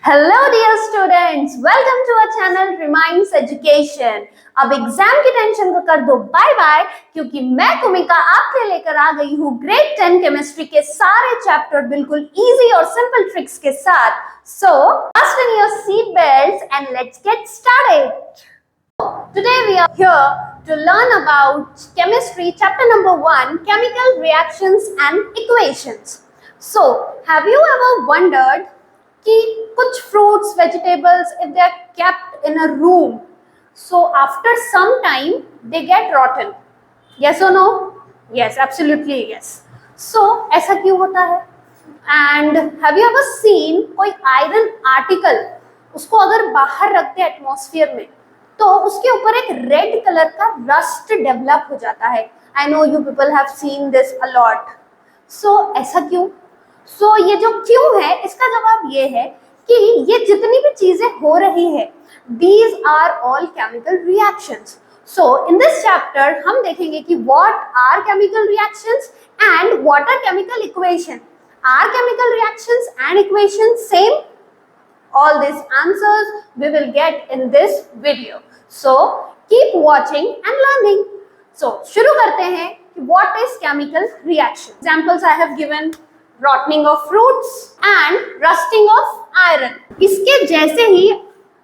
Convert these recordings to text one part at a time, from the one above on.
Hello dear students, welcome to our channel reminds education. अब exam की tension को कर दो बाय बाय, क्योंकि मैं कुमिका आपके लेकर आ गई हूँ ग्रेड 10 केमिस्ट्री के सारे चैप्टर बिल्कुल इजी और सिंपल ट्रिक्स के साथ। सो fasten your seat belts and let's get started. Today we are here to learn about chemistry chapter number 1, chemical reactions and equations. So have you ever wondered कि कुछ fruits, vegetables, if they are kept in a room, so after some time they get rotten? Yes or no? Yes, absolutely yes. So ऐसा क्यों होता है? And have you ever seen कोई iron article, उसको अगर बाहर रखते हैं एटमॉस्फेयर में, तो उसके ऊपर एक रेड कलर का रस्ट डेवलप हो जाता है। I know you people have seen this a lot. So ऐसा क्यों? सो ये जो क्यों है, इसका जवाब ये है कि ये जितनी भी चीजें हो रही है, these are all chemical reactions. So in this chapter हम देखेंगे कि what are chemical reactions and what are chemical equation. Are chemical reactions and equation same? All these answers we will get in this video. So keep watching and learning. So शुरू करते हैं कि what is chemical reaction. Examples I have given: rotting of fruits and rusting of iron. इसके जैसे ही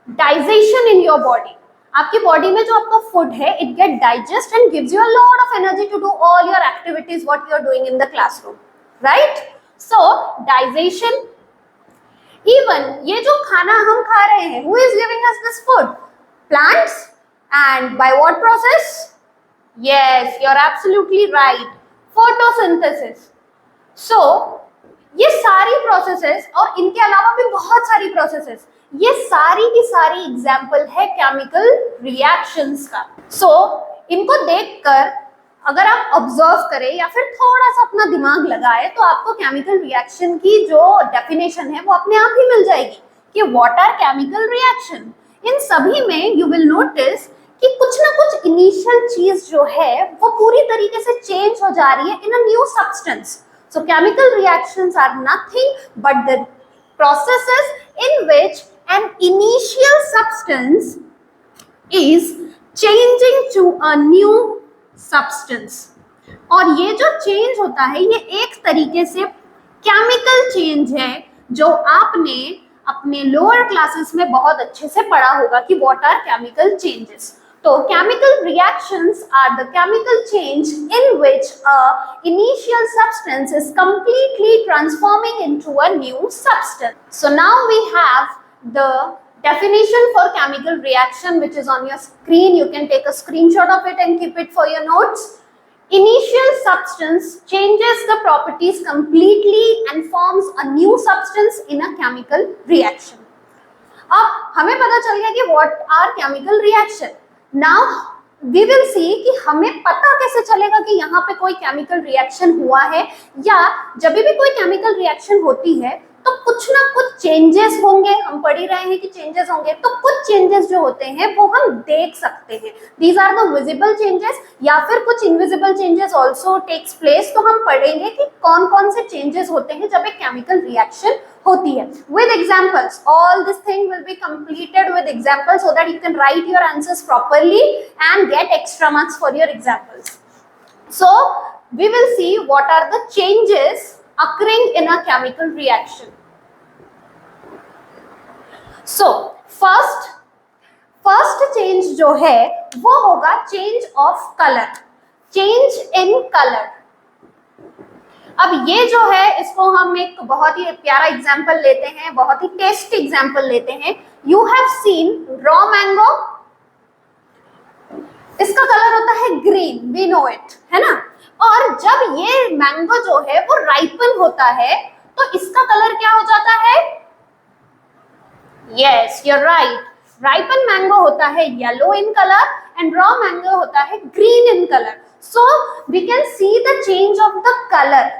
digestion in your body, आपकी body में जो आपका फूड है, it get digest and gives you a lot of energy to do all your activities what you are doing in the classroom, right? So digestion. Even ये जो खाना हम खा रहे हैं, who is giving us this food? Plants. And by what process? Yes, you're absolutely right. Photosynthesis. So ये सारी processes और इनके अलावा भी बहुत सारी प्रोसेसेस, ये सारी की सारी एग्जाम्पल है केमिकल रिएक्शंस का। So इनको देखकर अगर आप ऑब्जर्व करें या फिर थोड़ा सा अपना दिमाग लगाए, तो आपको केमिकल रिएक्शन की जो डेफिनेशन है वो अपने आप ही मिल जाएगी कि व्हाट आर केमिकल रिएक्शन। इन सभी में यू विल नोटिस कि कुछ ना कुछ इनिशियल चीज जो है वो पूरी तरीके से चेंज हो जा रही है in a new substance. So chemical reactions are nothing but the processes in which an initial substance is changing to a new substance। और ये जो चेंज होता है, ये एक तरीके से केमिकल चेंज है जो आपने अपने लोअर क्लासेस में बहुत अच्छे से पढ़ा होगा कि व्हाट आर केमिकल चेंजेस। तो chemical reactions are the chemical change in which a initial substance is completely transforming into a new substance. So now we have the definition for chemical reaction, which is on your screen. You can take a screenshot of it and keep it for your notes. Initial substance changes the properties completely and forms a new substance in a chemical reaction. अब हमें पता चल गया कि what are chemical reaction. Now we will see कि हमें पता कैसे चलेगा कि यहाँ पे कोई केमिकल रिएक्शन हुआ है, या जब भी कोई केमिकल रिएक्शन होती है तो कुछ ना कुछ चेंजेस होंगे। हम पढ़ ही रहे हैं कि चेंजेस होंगे, तो कुछ चेंजेस जो होते हैं वो हम देख सकते हैं। These are the visible changes, या फिर कुछ invisible changes also takes place. तो हम पढ़ेंगे कि कौन कौन से चेंजेस होते हैं जब एक केमिकल रिएक्शन होती है। With examples, all this thing will be completed with examples so that you can write your answers properly and get extra marks for your examples. So we will see what are the changes occurring in a chemical reaction. So first change जो है वो होगा change of color, change in color। अब ये जो है, इसको हम एक बहुत ही प्यारा एग्जाम्पल लेते हैं, बहुत ही टेस्टी एग्जाम्पल लेते हैं। You have seen raw mango, इसका कलर होता है ग्रीन, we know it, है ना? और जब ये मैंगो जो है वो राइपन होता है तो इसका कलर क्या हो जाता है? Yes, you are right. Ripen mango होता है yellow in colour and raw mango होता है green in colour. So we can see the change of the colour.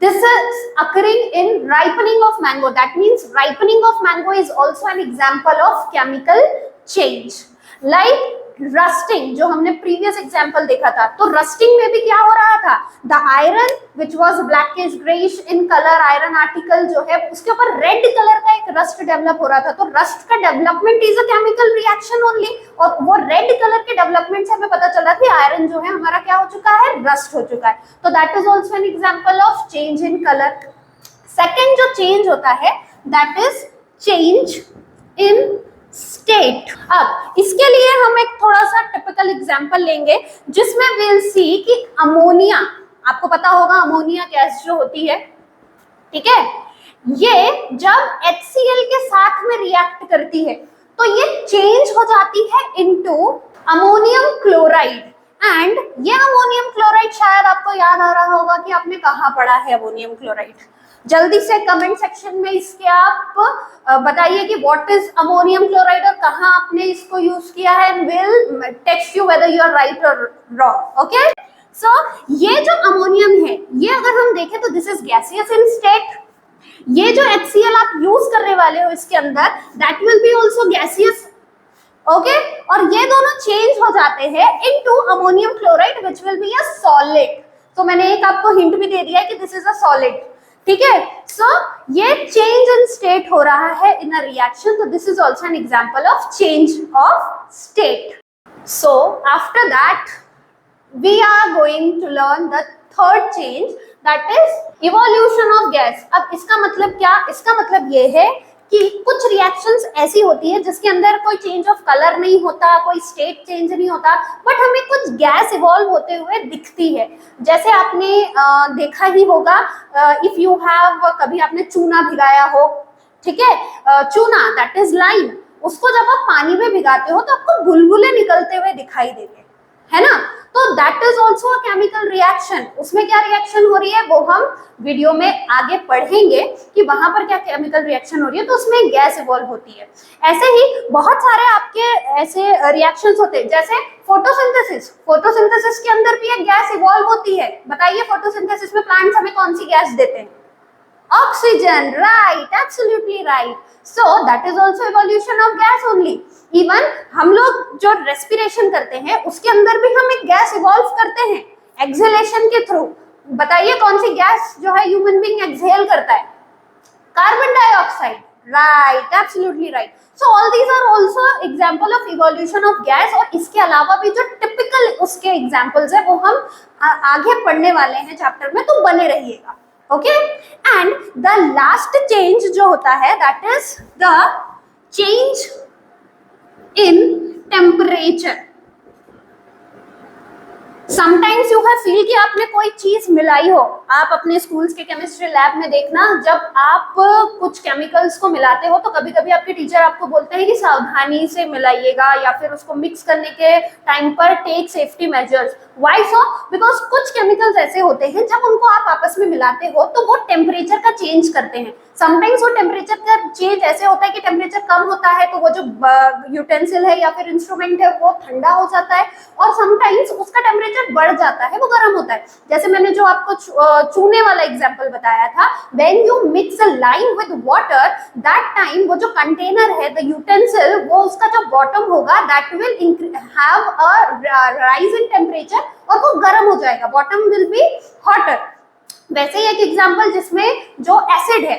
This is occurring in ripening of mango. That means ripening of mango is also an example of chemical change. Like rusting जो हमने previous example देखा था, तो rusting में भी क्या हो रहा था, the iron which was blackish greyish in colour, iron article जो है उसके ऊपर रेड कलर का एक रस्ट डेवलप हो रहा था। तो रस्ट का development is a chemical reaction only, और वो रेड कलर के डेवलपमेंट से हमें पता चल रहा है कि आयरन जो है हमारा क्या हो चुका है, रस्ट हो चुका है। तो that is also an example of change in colour. Second जो चेंज होता है that is change in state. अब इसके लिए हम एक थोड़ा सा टिपिकल एग्जांपल लेंगे जिसमें विल सी कि अमोनिया, आपको पता होगा अमोनिया गैस जो होती है, ठीक है, ये जब HCl के साथ में रिएक्ट करती है तो ये चेंज हो जाती है इनटू अमोनियम क्लोराइड। एंड ये अमोनियम क्लोराइड शायद आपको याद आ रहा होगा कि आपने कहाँ पढ़ा है अमोनियम क्लोराइड। जल्दी से कमेंट सेक्शन में इसके आप बताइए कि व्हाट इज अमोनियम क्लोराइड और कहाँ आपने इसको यूज किया है, will text you whether you are right और रॉन्ग। ओके, सो ये जो अमोनियम है ये अगर हम देखें तो this is gaseous in state. ये जो HCl आप यूज करने वाले हो इसके अंदर that will be also gaseous, okay, और ये दोनों चेंज हो जाते हैं into ammonium chloride which will be a solid. तो मैंने एक आपको हिंट भी दे दिया है कि दिस इज अ सॉलिड, ठीक है। सो ये चेंज इन स्टेट हो रहा है इन अ रिएक्शन, तो this is also an example of change of state. So after that we are going to learn the third change that is evolution of gas. अब इसका मतलब क्या, इसका मतलब ये है कि कुछ रिएक्शंस ऐसी होती है जिसके अंदर कोई चेंज ऑफ कलर नहीं होता, कोई स्टेट चेंज नहीं होता, बट हमें कुछ गैस इवॉल्व होते हुए दिखती है। जैसे आपने देखा ही होगा, इफ यू हैव, कभी आपने चूना भिगाया हो, ठीक है, चूना दैट इज लाइम, उसको जब आप पानी में भिगाते हो तो आपको बुलबुले निकलते हुए दिखाई देते हैं, है ना। तो that is also a chemical reaction. उसमें क्या रिएक्शन हो रही है वो हम वीडियो में आगे पढ़ेंगे कि वहां पर क्या केमिकल रिएक्शन हो रही है, तो उसमें गैस इवॉल्व होती है। ऐसे ही बहुत सारे आपके ऐसे रिएक्शंस होते हैं, जैसे फोटोसिंथेसिस। फोटोसिंथेसिस के अंदर भी एक गैस इवॉल्व होती है। बताइए फोटोसिंथेसिस में प्लांट्स हमें कौन सी गैस देते हैं? Oxygen, right, absolutely right. So that is also evolution of gas only. Even हम लोग जो रेस्पिरेशन करते हैं उसके अंदर भी हम एक गैस इवॉल्व करते हैं एक्सहेलेशन के थ्रू। बताइए कौन सी गैस जो है ह्यूमन बीइंग एक्सहेल करता है? Carbon dioxide, right, absolutely right. So all these are also example of evolution of gas. और इसके अलावा भी जो टिपिकल उसके एग्जांपल्स है वो हम आगे पढ़ने वाले हैं चैप्टर में, तो बने रहिएगा, okay. And the last change जो होता है that is the change in temperature. Sometimes you have feel कि आपने कोई चीज मिलाई हो। आप अपने स्कूल्स के केमिस्ट्री लैब में देखना, जब आप कुछ केमिकल्स को मिलाते हो तो कभी कभी आपके टीचर आपको बोलते हैं कि सावधानी से मिलाइएगा, या फिर उसको मिक्स करने के टाइम पर take safety measures. Why so? Because कुछ केमिकल्स ऐसे होते हैं जब उनको आप आपस में मिलाते हो तो वो टेम्परेचर का चेंज करते हैं। समटाइम्स वो टेम्परेचर का चेंज ऐसे होता है कि टेम्परेचर कम होता है तो वो जो यूटेंसिल है या फिर इंस्ट्रूमेंट है वो ठंडा हो जाता है, और समटाइम्स उसका टेम्परेचर बढ़ जाता है, वो गर्म होता है। जैसे मैंने जो आपको चूने वाला एग्जांपल बताया था, when you mix a lime with water, that time वो जो कंटेनर है द यूटेंसिल, वो उसका जो बॉटम होगा that will have a rise in temperature और वो गर्म हो जाएगा, बॉटम विल बी हॉटर। वैसे ही एक एग्जांपल जिसमें जो एसिड है,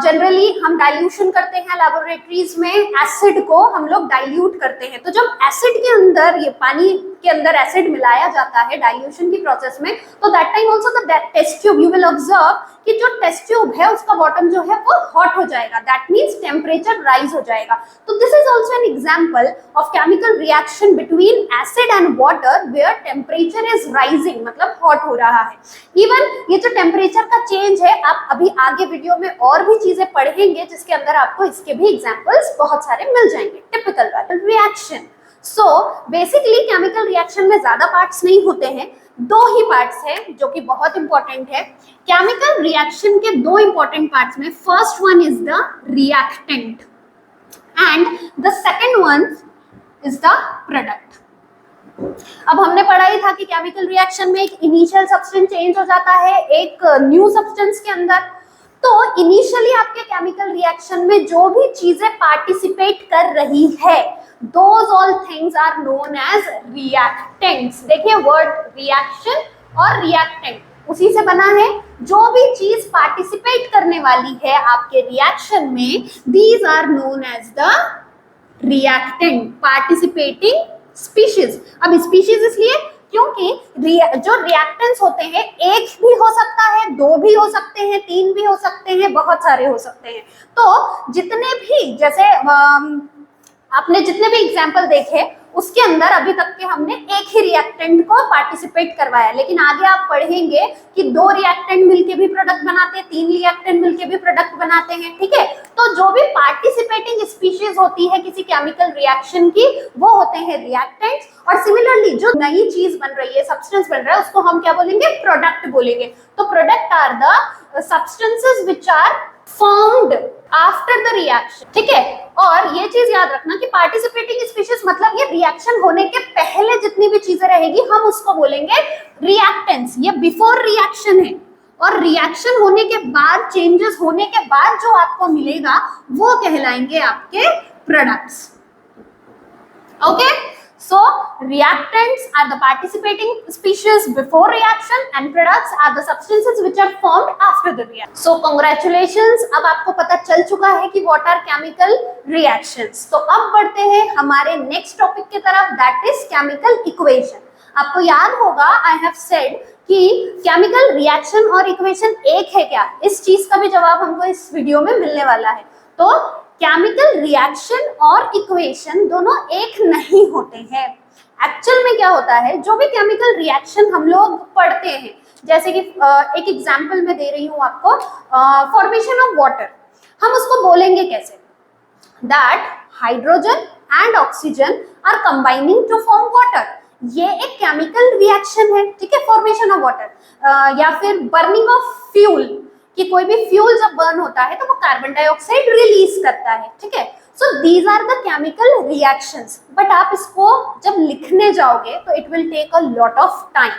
जनरली हम डाइल्यूशन करते हैं लैबोरेटरीज में, एसिड को हम लोग डाइल्यूट करते हैं। तो जब एसिड के अंदर, ये पानी के अंदर एसिड मिलाया जाता है डाइल्यूशन की प्रोसेस में, तो that time also the test tube, you will observe कि जो टेस्ट ट्यूब है उसका बॉटम जो है वो हॉट हो जाएगा, दैट मींस टेम्परेचर राइज हो जाएगा। तो this is also an example of chemical reaction between acid and water where temperature is rising, मतलब हॉट हो रहा है। इवन ये जो टेम्परेचर का चेंज है, आप अभी आगे वीडियो में और भी चीजें पढ़ेंगे जिसके अंदर आपको इसके भी एग्जांपल्स बहुत सारे मिल जाएंगे। Typical reaction. So basically chemical reaction में ज्यादा पार्ट्स नहीं होते हैं, दो ही पार्ट्स हैं जो कि बहुत इंपॉर्टेंट है। केमिकल रिएक्शन के दो इंपॉर्टेंट पार्ट्स में first one is the reactant and the second one is the product. अब हमने पढ़ा ही था कि केमिकल रिएक्शन में एक इनिशियल सब्सटेंस चेंज हो जाता है एक न्यू सब्सटेंस के अंदर। तो इनिशियली आपके केमिकल रिएक्शन में जो भी चीजें पार्टिसिपेट कर रही है, those all things are known as reactants. देखिए वर्ड रिएक्शन और रिएक्टेंट उसी से बना है। जो भी चीज पार्टिसिपेट करने वाली है आपके रिएक्शन में, these are known as the reactant, participating species. अब स्पीशीज इसलिए क्योंकि जो रिएक्टेंट्स होते हैं एक भी हो सकता है, दो भी हो सकते हैं, तीन भी हो सकते हैं, बहुत सारे हो सकते हैं। तो जितने भी, जैसे आपने जितने भी एग्जाम्पल देखे उसके अंदर अभी तक के हमने एक ही रिएक्टेंट को पार्टिसिपेट करवाया, लेकिन आगे आप पढ़ेंगे कि दो रिएक्टेंट मिलके भी प्रोडक्ट बनाते हैं, तीन रिएक्टेंट मिलके भी प्रोडक्ट बनाते हैं, ठीक है। तो जो भी पार्टिसिपेटिंग स्पीशीज होती है किसी केमिकल रिएक्शन की, वो होते हैं रिएक्टेंट्स। और सिमिलरली जो नई चीज बन रही है, सब्सटेंस बन रहा है, उसको हम क्या बोलेंगे? प्रोडक्ट बोलेंगे। तो product are the substances which are formed after the reaction, ठीक है। और ये चीज याद रखना कि पार्टिसिपेटिंग स्पीशीज मतलब ये रिएक्शन होने के पहले जितनी भी चीजें रहेगी हम उसको बोलेंगे रिएक्टेंट्स। ये बिफोर रिएक्शन है। और रिएक्शन होने के बाद, चेंजेस होने के बाद जो आपको मिलेगा वो कहलाएंगे आपके products. Okay, so reactants are the participating species before reaction and products are the substances which are formed after the reaction. So congratulations, अब आपको पता चल चुका है कि what are chemical reactions. तो अब बढ़ते हैं हमारे next topic की तरफ, that is chemical equation. आपको याद होगा I have said कि केमिकल रिएक्शन और इक्वेशन एक है क्या? इस चीज का भी जवाब हमको इस वीडियो में मिलने वाला है। तो केमिकल रिएक्शन और इक्वेशन दोनों एक नहीं होते हैं। एक्चुअल में क्या होता है, जो भी केमिकल रिएक्शन हम लोग पढ़ते हैं, जैसे कि एक एग्जांपल मैं दे रही हूँ आपको, फॉर्मेशन ऑफ वाटर, हम उसको बोलेंगे कैसे? That hydrogen and oxygen are combining to form water. ये एक केमिकल रिएक्शन है, ठीक है, फॉर्मेशन ऑफ वाटर। या फिर बर्निंग ऑफ फ्यूल, कि कोई भी फ्यूल जब बर्न होता है तो वो कार्बन डाइऑक्साइड रिलीज करता है, ठीक है। So these are the chemical reactions. But आप इसको जब लिखने जाओगे तो it will take a lot of time,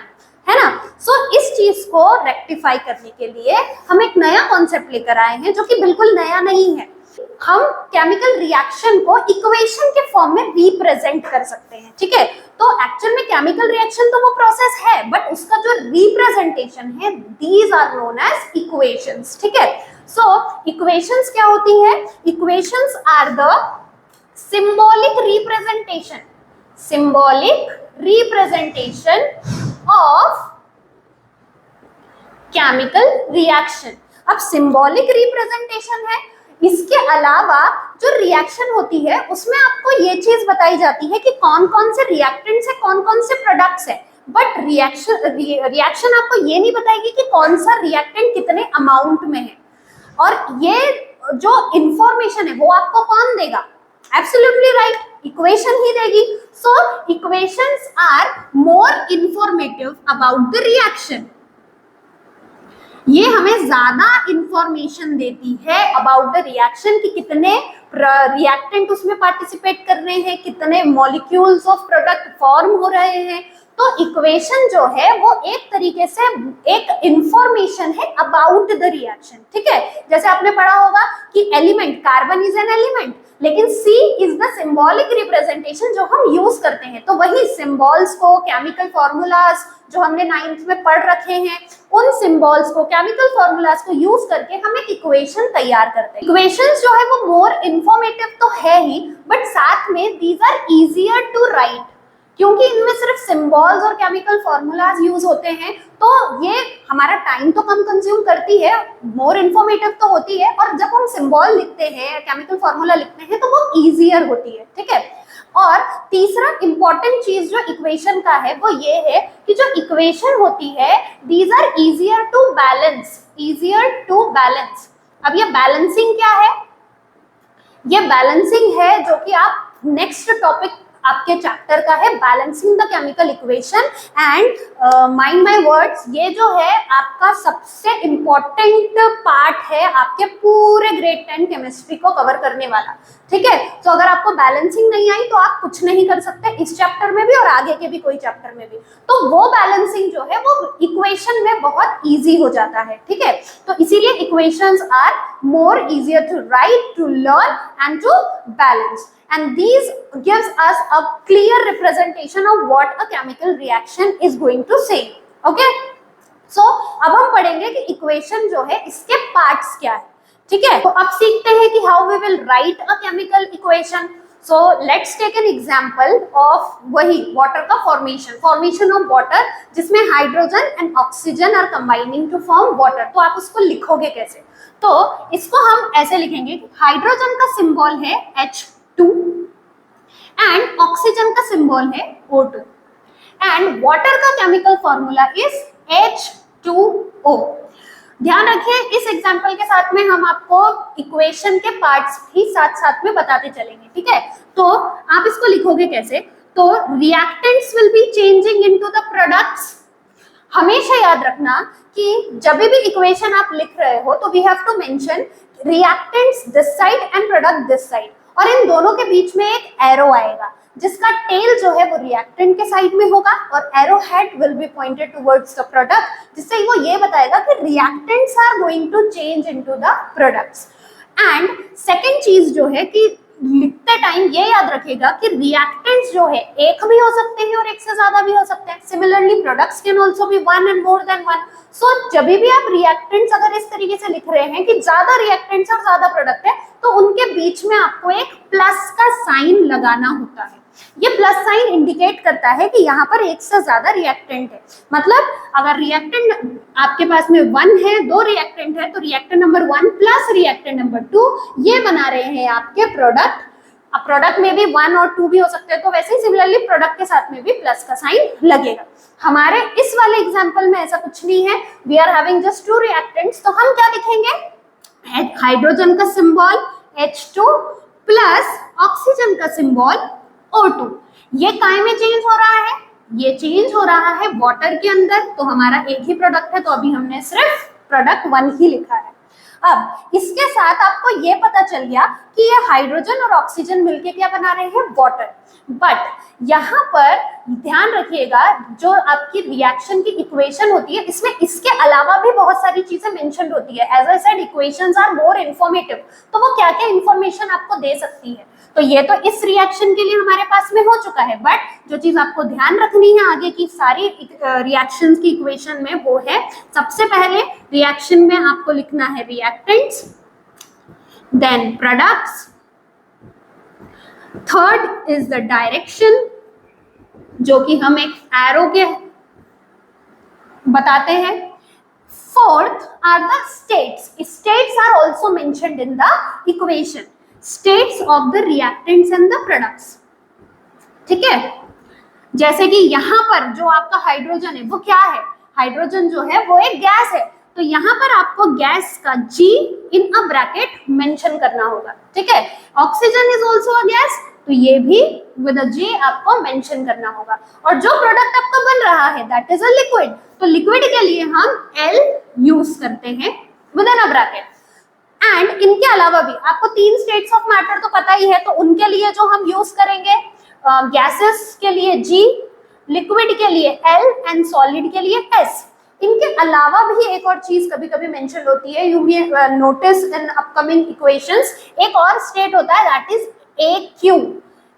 है ना। सो इस चीज को रेक्टिफाई करने के लिए हम एक नया कॉन्सेप्ट लेकर आए हैं जो कि बिल्कुल नया नहीं है। हम केमिकल रिएक्शन को इक्वेशन के फॉर्म में रिप्रेजेंट कर सकते हैं, ठीक है। तो एक्चुअल में केमिकल रिएक्शन तो वो प्रोसेस है, बट उसका जो रिप्रेजेंटेशन है, these are known as equations, ठीक है। सो इक्वेशंस क्या होती है? Equations are the symbolic representation, symbolic representation of chemical reaction. अब सिंबॉलिक रिप्रेजेंटेशन है, इसके अलावा जो रिएक्शन होती है उसमें आपको ये चीज बताई जाती है कि कौन कौन से रिएक्टेंट्स है, कौन कौन से प्रोडक्ट्स है। बट रिएक्शन आपको ये नहीं बताएगी कि कौन सा रिएक्टेंट कितने अमाउंट में है। और ये जो इंफॉर्मेशन है वो आपको कौन देगा? एब्सोल्युटली राइट, इक्वेशन ही देगी। So equations are more informative about the reaction. ये हमें ज्यादा इंफॉर्मेशन देती है अबाउट द रिएक्शन कि कितने रिएक्टेंट उसमें पार्टिसिपेट कर रहे हैं, कितने मॉलिक्यूल्स ऑफ प्रोडक्ट फॉर्म हो रहे हैं। तो इक्वेशन जो है वो एक तरीके से एक इंफॉर्मेशन है अबाउट द रिएक्शन, ठीक है। जैसे आपने पढ़ा होगा कि element, carbon is an element, लेकिन C is the symbolic representation जो हम यूज करते हैं। तो वही सिंबल्स को, केमिकल फॉर्मूलाज जो हमने 9th में पढ़ रखे हैं, उन सिंबल्स को, केमिकल फॉर्मूलाज को यूज करके हम एक इक्वेशन तैयार करते हैं। इक्वेशंस जो है वो मोर इंफॉर्मेटिव तो है ही, बट साथ में these are easier to write, क्योंकि इनमें सिर्फ सिंबल्स और केमिकल फॉर्मूलाज यूज होते हैं। तो ये हमारा टाइम तो कम कंज्यूम करती है, मोर इन्फॉर्मेटिव तो होती है, और जब हम सिंबल लिखते हैं, केमिकल फॉर्मूला लिखते हैं, तो वो इजियर होती है, ठीक है। और तीसरा इंपॉर्टेंट चीज जो इक्वेशन का है वो ये है कि जो इक्वेशन होती है, these are easier to balance, easier to balance. अब ये बैलेंसिंग क्या है? ये बैलेंसिंग है जो कि आप नेक्स्ट टॉपिक आपके चैप्टर का है balancing the chemical equation. And mind my words, ये जो है आपका सबसे इंपॉर्टेंट पार्ट है आपके पूरे ग्रेड 10 केमिस्ट्री को कवर करने वाला, ठीक है। तो अगर आपको बैलेंसिंग नहीं आई तो आप कुछ नहीं कर सकते इस चैप्टर में भी और आगे के भी कोई चैप्टर में भी। तो वो बैलेंसिंग जो है वो इक्वेशन में बहुत इजी हो जाता है, ठीक है। तो इसीलिए equations are more easier to write, to learn and to balance, and these gives us a clear representation of what a chemical reaction is going to say, okay। so अब हम पढ़ेंगे कि इक्वेशन जो है इसके पार्ट्स क्या है, ठीक है। तो अब सीखते हैं कि how we will write a chemical equation. So let's take an example of वही वाटर का फॉर्मेशन ऑफ वाटर, जिसमें hydrogen and oxygen are combining to form water. तो आप उसको लिखोगे कैसे? तो इसको हम ऐसे लिखेंगे कि हाइड्रोजन का सिंबल है H2 एंड ऑक्सीजन का सिंबल है O2 एंड वाटर का केमिकल फॉर्मूला इज H2O। ध्यान रखिए, इस एग्जांपल के साथ में हम आपको इक्वेशन के पार्ट्स भी साथ साथ में बताते चलेंगे, ठीक है। तो आप इसको लिखोगे कैसे? तो reactants will be changing into the products. हमेशा याद रखना कि जब भी इक्वेशन आप लिख रहे हो तो we have to mention reactants this side and product this side, और इन दोनों के बीच में एक एरो आएगा जिसका टेल जो है वो रिएक्टेंट के साइड में होगा और arrow head will be pointed towards the product, जिससे वो ये बताएगा कि reactants are going to change into the products. And second चीज जो है कि लिखते टाइम ये याद रखेगा कि रिएक्टेंट्स जो है एक भी हो सकते हैं और एक से ज्यादा भी हो सकते हैं। Similarly products can also be one and more than one. So जब भी आप रिएक्टेंट्स अगर इस तरीके से लिख रहे हैं कि ज्यादा रिएक्टेंट्स और ज्यादा प्रोडक्ट है, तो उनके बीच में आपको एक प्लस का साइन लगाना होता है। ये प्लस साइन इंडिकेट करता है कि यहाँ पर एक से ज्यादा रिएक्टेंट है। मतलब अगर रिएक्टेंट आपके पास में 1 है, 2 रिएक्टेंट है, तो reactant number 1 plus reactant number 2 ये बना रहे हैं आपके प्रोडक्ट। अब प्रोडक्ट में भी 1 और 2 भी हो सकते हैं, तो वैसे ही सिमिलरली प्रोडक्ट के साथ में भी प्लस का साइन लगेगा। हमारे इस वाले एग्जाम्पल में ऐसा कुछ नहीं है, we are having just 2 reactants. तो हम क्या लिखेंगे? हाइड्रोजन का सिंबल H2 प्लस ऑक्सीजन का सिंबल O2। ये काय में चेंज हो रहा है? ये चेंज हो रहा है वाटर के अंदर। तो हमारा एक ही प्रोडक्ट है, तो अभी हमने सिर्फ प्रोडक्ट 1 ही लिखा है। अब इसके साथ आपको ये पता चल गया कि ये हाइड्रोजन और ऑक्सीजन मिलके क्या बना रहे हैं? वाटर। बट यहाँ पर ध्यान रखिएगा, जो आपकी रिएक्शन की इक्वेशन होती है इसमें इसके अलावा भी बहुत सारी चीजें मेंशन होती है। As I said, equations are more informative. तो वो क्या क्या इंफॉर्मेशन आपको दे सकती है? तो ये तो इस रिएक्शन के लिए हमारे पास में हो चुका है, बट जो चीज आपको ध्यान रखनी है आगे की सारी रिएक्शंस की इक्वेशन में, वो है सबसे पहले रिएक्शन में आपको लिखना है reactants, then products, third is the direction जो कि हम एक एरो के बताते हैं, fourth are the states. States are also mentioned in the equation, states of the reactants and the products, ठीक है। जैसे कि यहाँ पर जो आपका हाइड्रोजन है वो क्या है? हाइड्रोजन जो है वो एक गैस है, तो यहाँ पर आपको गैस का G in a bracket mention करना होगा, ठीक है। Oxygen is also a gas, तो ये भी विद अ G आपको मेंशन करना होगा। और जो प्रोडक्ट आपका बन रहा है दैट इज अ लिक्विड, तो लिक्विड के लिए हम L यूज करते हैं with in a bracket. And इनके अलावा भी आपको 3 स्टेट्स ऑफ मैटर तो पता ही है, तो उनके लिए जो हम यूज करेंगे, गैसेस के लिए G, लिक्विड के लिए L एंड सॉलिड के लिए S। इनके अलावा भी एक और चीज कभी कभी मेंशन होती है, you may notice in upcoming equations, एक और स्टेट होता है दैट इज AQ।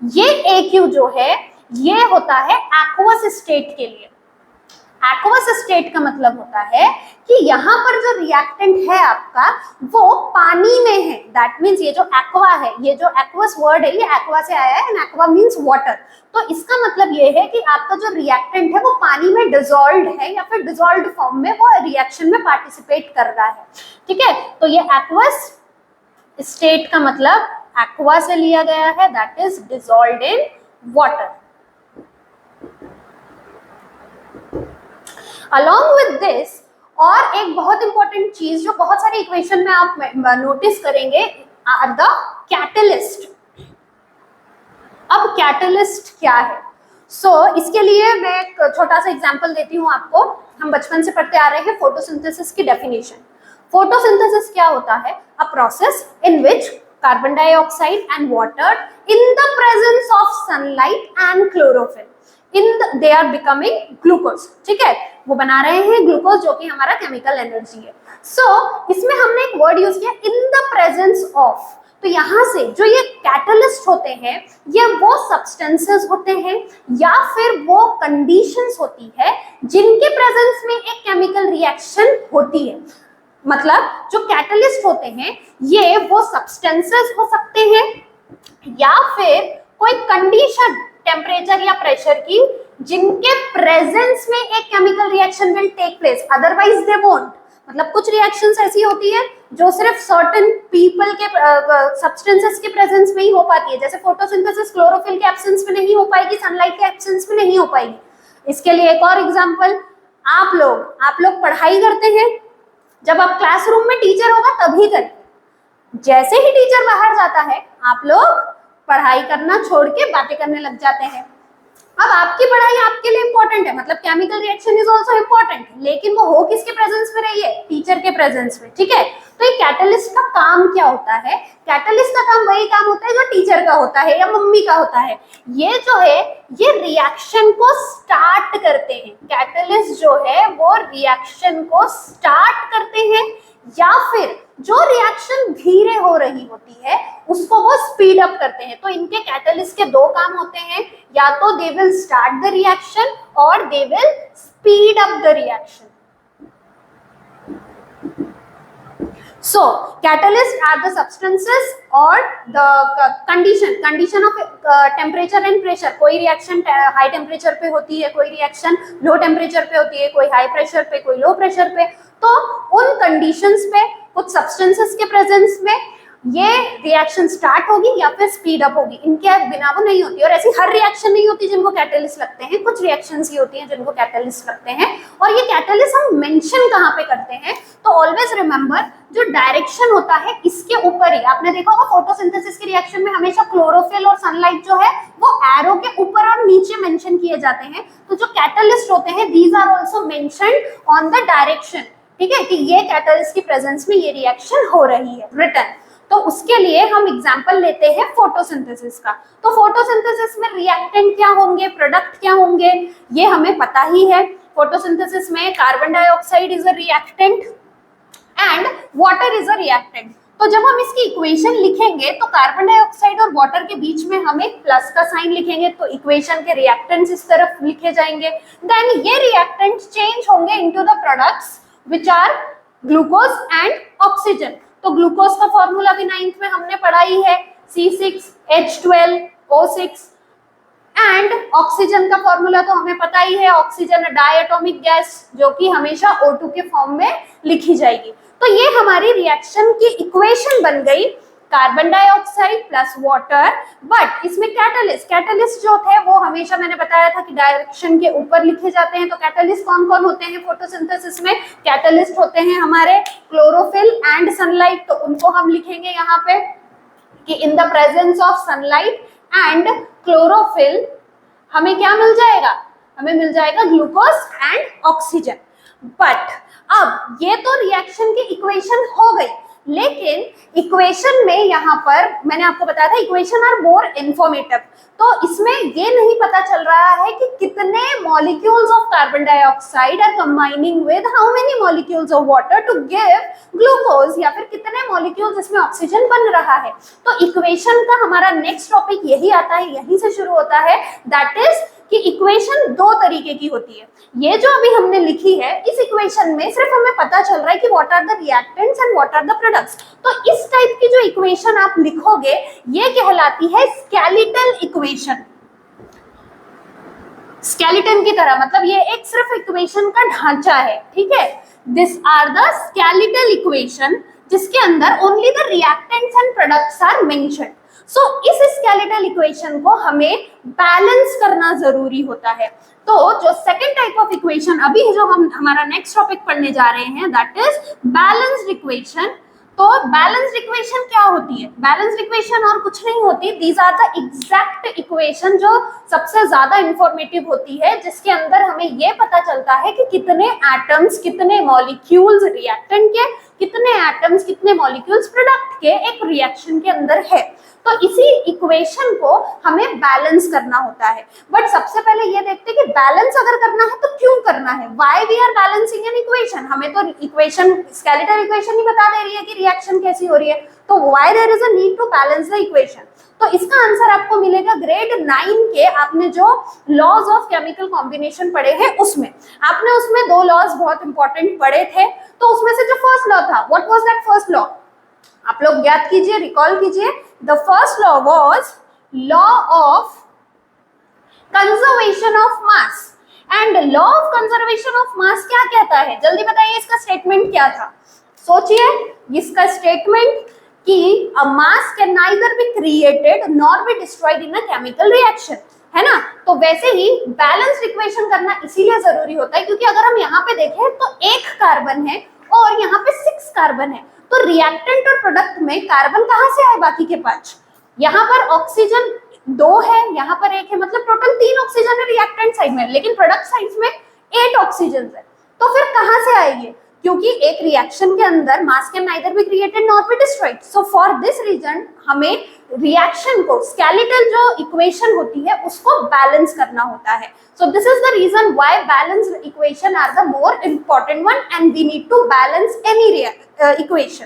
ये AQ जो है ये होता है एक्वस स्टेट के लिए। एक्वस स्टेट का मतलब होता है कि यहाँ पर जो रिएक्टेंट है आपका वो पानी में है। दैट मीन्स ये जो एक्वा है, ये जो एक्वस वर्ड है ये एक्वा से आया है, एंड एक्वा मीन्स वाटर। तो इसका मतलब ये है कि आपका जो रिएक्टेंट है वो पानी में डिसॉल्व्ड है या फिर डिसॉल्व्ड फॉर्म में वो रिएक्शन में पार्टिसिपेट कर रहा है, ठीक है। तो ये एक्वस स्टेट का मतलब एक्वा से लिया गया है, that is dissolved in water. Along with this, और एक बहुत इंपॉर्टेंट चीज जो बहुत सारी इक्वेशन में आप नोटिस करेंगे, आर द कैटलिस्ट। अब कैटलिस्ट क्या है? इसके लिए मैं एक छोटा सा एग्जांपल देती हूँ आपको। हम बचपन से पढ़ते आ रहे हैं फोटोसिंथेसिस की डेफिनेशन। फोटोसिंथेसिस क्या होता है? A process in which carbon dioxide and water in the presence of sunlight and chlorophyll they are becoming glucose. ठीक है, वो बना रहे हैं ग्लूकोज जो कि हमारा केमिकल एनर्जी है। इसमें हमने एक वर्ड यूज किया, इन द प्रेजेंस ऑफ। तो यहाँ से जो ये कैटलिस्ट होते हैं, ये वो सब्सटेंसेस होते हैं या फिर वो कंडीशंस होती है जिनके प्रेजेंस में एक केमिकल रिएक्शन होती है। मतलब जो कैटलिस्ट होते हैं ये वो सब्सटेंसेस हो सकते हैं या फिर कोई कंडीशन टेम्परेचर या प्रेशर की जिनके प्रेजेंस में एक chemical reaction will take place, otherwise they won't. मतलब कुछ रिएक्शंस ऐसी होती है जो सिर्फ सर्टेन पीपल के सब्सटेंसेस के प्रेजेंस में ही हो पाती है, जैसे फोटोसिंथेसिस क्लोरोफिल के एब्सेंस में नहीं हो पाएगी, सनलाइट के एब्सेंस में नहीं हो पाएगी। इसके लिए एक और एग्जांपल, आप लोग पढ़ाई करते हैं, जब आप क्लासरूम में टीचर होगा तभी करें, जैसे ही टीचर बाहर जाता है आप लोग पढ़ाई करना छोड़ के बातें करने लग जाते हैं। अब आपकी पढ़ाई आपके लिए इंपॉर्टेंट है, मतलब chemical reaction is also important, लेकिन वो हो किसके प्रेजेंस में रही है? टीचर के प्रेजेंस में। ठीक है, तो ये कैटलिस्ट का काम क्या होता है? कैटलिस्ट का काम वही काम होता है जो टीचर का होता है या मम्मी का होता है। ये जो है ये रिएक्शन को स्टार्ट करते हैं। कैटलिस्ट जो है वो रिएक्शन को स्टार्ट करते हैं या फिर जो रिएक्शन धीरे हो रही होती है उसको वो स्पीड अप करते हैं। तो इनके कैटलिस्ट के दो काम होते हैं, या तो they will start the reaction और they will speed up the reaction. So catalysts are the substances or the condition of temperature and pressure। कोई रिएक्शन हाई टेम्परेचर पे होती है, कोई रिएक्शन लो टेम्परेचर पे होती है, कोई हाई प्रेशर पे, कोई लो प्रेशर पे। तो उन कंडीशंस पे कुछ सब्सटेंसेस के प्रेजेंस में ये रिएक्शन स्टार्ट होगी या फिर स्पीड अप होगी, इनके बिना वो नहीं होती। और ऐसी हर रिएक्शन नहीं होती जिनको कैटलिस्ट लगते हैं, कुछ रिएक्शंस ही होती हैं जिनको कैटलिस्ट लगते हैं। और ये कैटलिस्ट हम मेंशन कहाँ पे करते हैं? तो ऑलवेज रिमेंबर जो डायरेक्शन होता है इसके ऊपर ही। आपने देखा होगा फोटोसिंथेसिस की रिएक्शन में हमेशा क्लोरोफिल और सनलाइट जो है वो एरो के ऊपर और नीचे मेंशन किए जाते हैं। तो जो कैटलिस्ट होते हैं these are also mentioned on the direction. ठीक है, कि ये कैटलिस्ट की प्रेजेंस में ये रिएक्शन हो रही है, रिटन। तो उसके लिए हम एग्जांपल लेते हैं फोटोसिंथेसिस का। तो फोटोसिंथेसिस में रिएक्टेंट क्या होंगे, प्रोडक्ट क्या होंगे, ये हमें पता ही है। फोटोसिंथेसिस में carbon dioxide is a reactant and water is a reactant. तो जब हम इसकी इक्वेशन लिखेंगे तो कार्बन डाइऑक्साइड और वाटर के बीच में हम एक प्लस का साइन लिखेंगे, तो इक्वेशन के रिएक्टेंट्स इस तरफ लिखे जाएंगे। देन ये रिएक्टेंट्स चेंज होंगे into the products which are glucose and oxygen. तो ग्लूकोज का फॉर्मूला भी 9th में हमने पढ़ा ही है, C6H12O6। एंड ऑक्सीजन का फॉर्मूला तो हमें पता ही है, ऑक्सीजन डायटोमिक गैस जो कि हमेशा O2 के फॉर्म में लिखी जाएगी। तो ये हमारी रिएक्शन की इक्वेशन बन गई, carbon dioxide plus water. But इसमें कैटलिस्ट जो थे वो हमेशा मैंने बताया था कि डायरेक्शन के ऊपर लिखे जाते हैं। तो कैटलिस्ट कौन कौन होते हैं फोटोसिंथेसिस में? कैटलिस्ट होते हैं हमारे क्लोरोफिल एंड सनलाइट। तो उनको हम लिखेंगे यहाँ पे कि इन the presence of sunlight and chlorophyll हमें क्या मिल जाएगा? हमें मिल जाएगा ग्लूकोज एंड ऑक्सीजन। बट अब ये तो रिएक्शन की इक्वेशन हो गई, लेकिन इक्वेशन में यहाँ पर मैंने आपको बताया था इक्वेशन आर मोर इंफॉर्मेटिव। तो इसमें ये नहीं पता चल रहा है कि कितने molecules of carbon dioxide are combining with how many molecules of water to give glucose, या फिर कितने मॉलिक्यूल्स इसमें ऑक्सीजन बन रहा है। तो इक्वेशन का हमारा नेक्स्ट टॉपिक यही आता है, यहीं से शुरू होता है। दैट इज कि इक्वेशन दो तरीके की होती है। ये जो अभी हमने लिखी है इस इक्वेशन में सिर्फ हमें पता चल रहा है कि what are the reactants and what are the products. तो इस टाइप की जो इक्वेशन आप लिखोगे ये कहलाती है स्केलेटल इक्वेशन। स्केलेटन की तरह, मतलब ये एक सिर्फ इक्वेशन का ढांचा है। ठीक है, this are the skeletal equation जिसके अंदर only the reactants and products are mentioned. So इस स्केलेटल इक्वेशन को हमें बैलेंस करना जरूरी होता है। तो जो सेकंड टाइप ऑफ इक्वेशन अभी जो हम हमारा नेक्स्ट टॉपिक पढ़ने जा रहे हैं दैट इज बैलेंस्ड इक्वेशन। तो बैलेंस्ड इक्वेशन क्या होती है? बैलेंस्ड इक्वेशन और कुछ नहीं होती, these are the exact equation जो सबसे ज्यादा इंफॉर्मेटिव होती है, जिसके अंदर हमें ये पता चलता है कि कितने एटम्स, कितने मॉलिक्यूल्स रिएक्टेंट के, कितने एटम्स, कितने मॉलिक्यूल्स प्रोडक्ट के एक रिएक्शन के अंदर है। तो इसी इक्वेशन को हमें बैलेंस करना होता है। बट सबसे पहले ये देखते हैं कि बैलेंस अगर करना है तो क्यों करना है, why we are balancing an equation. हमें तो इक्वेशन, स्केलेटल इक्वेशन ही बता दे रही है कि रिएक्शन कैसी हो रही है, तो why there is a need to balance the equation. तो इसका आंसर आपको मिलेगा ग्रेड 9 के, आपने जो लॉज ऑफ केमिकल कॉम्बिनेशन पढ़े हैं उसमें, आपने उसमें 2 लॉज बहुत इंपॉर्टेंट पढ़े थे। तो उसमें से जो फर्स्ट लॉ था, what was that first law, आप लोग याद कीजिए, रिकॉल कीजिए। The first law was law of conservation of mass. And law of conservation of mass क्या कहता है, जल्दी बताइए इसका स्टेटमेंट क्या था। सोचिए इसका स्टेटमेंट कि a mass can neither be created nor be destroyed in a chemical reaction, है ना। तो वैसे ही बैलेंस्ड इक्वेशन करना इसीलिए जरूरी होता है क्योंकि अगर हम यहाँ पे देखें तो 1 कार्बन है और यहाँ पे 6 कार्बन है, तो रिएक्टेंट और प्रोडक्ट में कार्बन कहाँ से आए बाकी के 5, यहाँ पर ऑक्सीजन 2 है, यहाँ पर 1 है, मतलब टोटल 3 ऑक्सीजन है रिएक्टेंट साइड में, लेकिन प्रोडक्ट साइड में 8 ऑक्सीजन है। तो फिर कहाँ से आएंगे, क्योंकि एक रिएक्शन के अंदर mass can neither be created not be destroyed. So for this reason हमें रिएक्शन को, स्केलेटल जो इक्वेशन होती है उसको बैलेंस करना होता है। So this is the reason why balanced equation are the more important one and we need to balance any equation.